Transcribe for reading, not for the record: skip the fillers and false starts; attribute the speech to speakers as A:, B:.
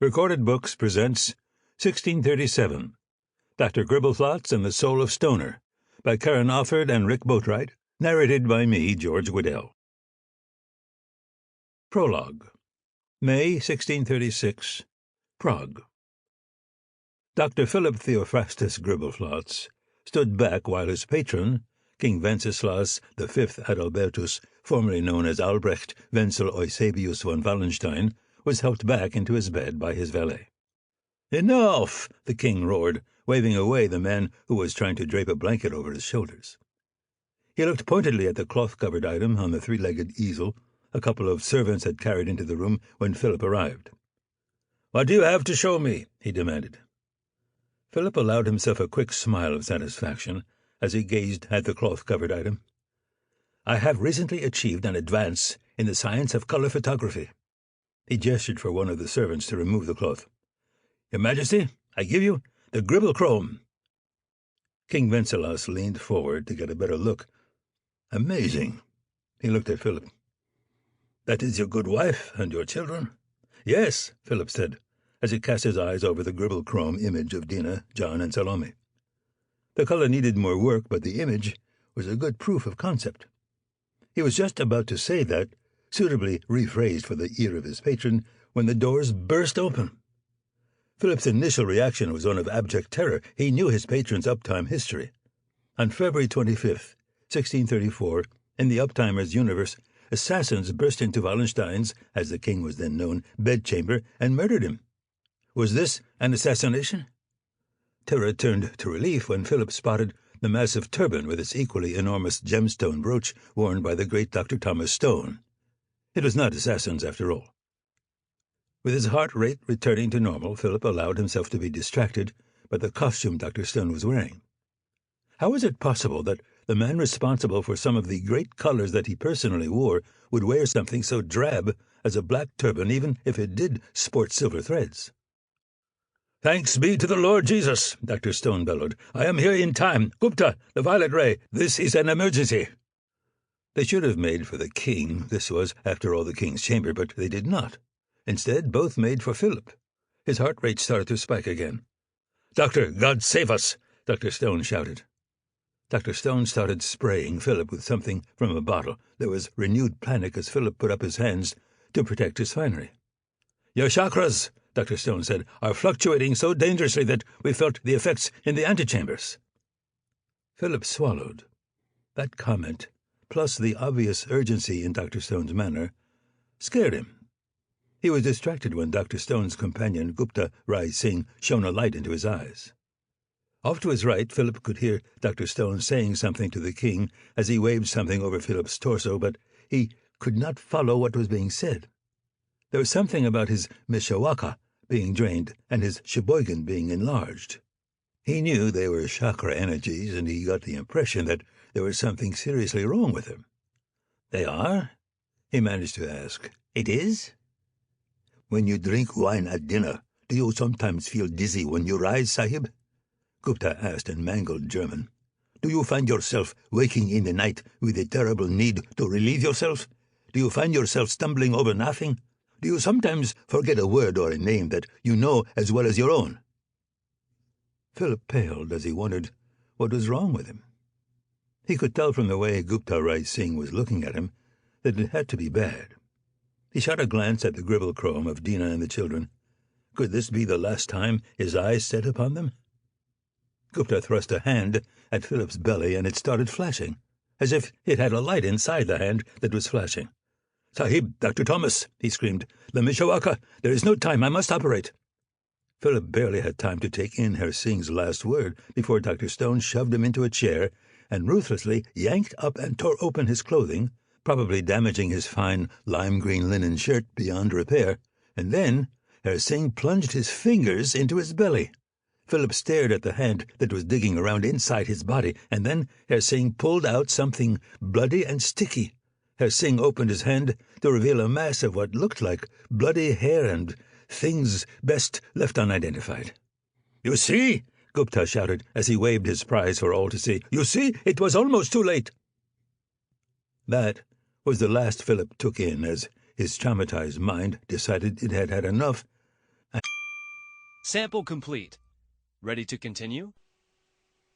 A: Recorded Books presents 1637, Dr. Gribbleflotz and the Soul of Stoner, by Kerryn Offord and Rick Boatwright, narrated by me, George Guidall. Prologue. May 1636, Prague. Dr. Phillip Theophrastus Gribbleflotz stood back while his patron, King Wenceslas V Adalbertus, formerly known as Albrecht Wenzel Eusebius von Wallenstein, was helped back into his bed by his valet. "Enough!" the king roared, waving away the man who was trying to drape a blanket over his shoulders. He looked pointedly at the cloth-covered item on the three-legged easel a couple of servants had carried into the room when Philip arrived. "What do you have to show me?" he demanded. Philip allowed himself a quick smile of satisfaction as he gazed at the cloth-covered item. "I have recently achieved an advance in the science of color photography." He gestured for one of the servants to remove the cloth. "Your Majesty, I give you the Gribblechrome." King Wenceslas leaned forward to get a better look. "Amazing." He looked at Philip. "That is your good wife and your children?" "Yes," Philip said, as he cast his eyes over the Gribblechrome image of Dina, John, and Salome. The color needed more work, but the image was a good proof of concept. He was just about to say that, suitably rephrased for the ear of his patron, when the doors burst open. Philip's initial reaction was one of abject terror. He knew his patron's uptime history. On February 25th, 1634, in the uptimer's universe, assassins burst into Wallenstein's, as the king was then known, bedchamber and murdered him. Was this an assassination? Terror turned to relief when Philip spotted the massive turban with its equally enormous gemstone brooch worn by the great Dr. Thomas Stone. It was not assassins after all. With his heart rate returning to normal, Philip allowed himself to be distracted by the costume Dr. Stone was wearing. How was it possible that the man responsible for some of the great colors that he personally wore would wear something so drab as a black turban, even if it did sport silver threads? "Thanks be to the Lord Jesus," Dr. Stone bellowed. "I am here in time. Gupta, the Violet Ray, this is an emergency." They should have made for the king. This was, after all, the king's chamber, but they did not. Instead, both made for Philip. His heart rate started to spike again. "Doctor, God save us!" Dr. Stone shouted. Dr. Stone started spraying Philip with something from a bottle. There was renewed panic as Philip put up his hands to protect his finery. "Your chakras," Dr. Stone said, "are fluctuating so dangerously that we felt the effects in the antechambers." Philip swallowed. That comment, plus the obvious urgency in Dr. Stone's manner, scared him. He was distracted when Dr. Stone's companion, Gupta Rai Singh, shone a light into his eyes. Off to his right, Philip could hear Dr. Stone saying something to the king as he waved something over Philip's torso, but he could not follow what was being said. There was something about his Mishawaka being drained and his Sheboygan being enlarged. He knew they were chakra energies, and he got the impression that there was something seriously wrong with him. "They are?" he managed to ask. "It is?" "When you drink wine at dinner, do you sometimes feel dizzy when you rise, Sahib?" Gupta asked in mangled German. "Do you find yourself waking in the night with a terrible need to relieve yourself? Do you find yourself stumbling over nothing? Do you sometimes forget a word or a name that you know as well as your own?" Philip paled as he wondered what was wrong with him. He could tell from the way Gupta Rai Singh was looking at him that it had to be bad. He shot a glance at the Gribblechrome of Dina and the children. Could this be the last time his eyes set upon them? Gupta thrust a hand at Philip's belly, and it started flashing, as if it had a light inside the hand that was flashing. "Sahib, Dr. Thomas," he screamed. "The Mishawaka! There is no time. I must operate." Philip barely had time to take in Herr Singh's last word before Dr. Stone shoved him into a chair and ruthlessly yanked up and tore open his clothing, probably damaging his fine lime-green linen shirt beyond repair, and then Herr Singh plunged his fingers into his belly. Philip stared at the hand that was digging around inside his body, and then Herr Singh pulled out something bloody and sticky. Herr Singh opened his hand to reveal a mass of what looked like bloody hair and things best left unidentified. "You see?" Gupta shouted as he waved his prize for all to see. "You see? It was almost too late." That was the last Philip took in as his traumatized mind decided it had had enough
B: Sample complete. Ready to continue?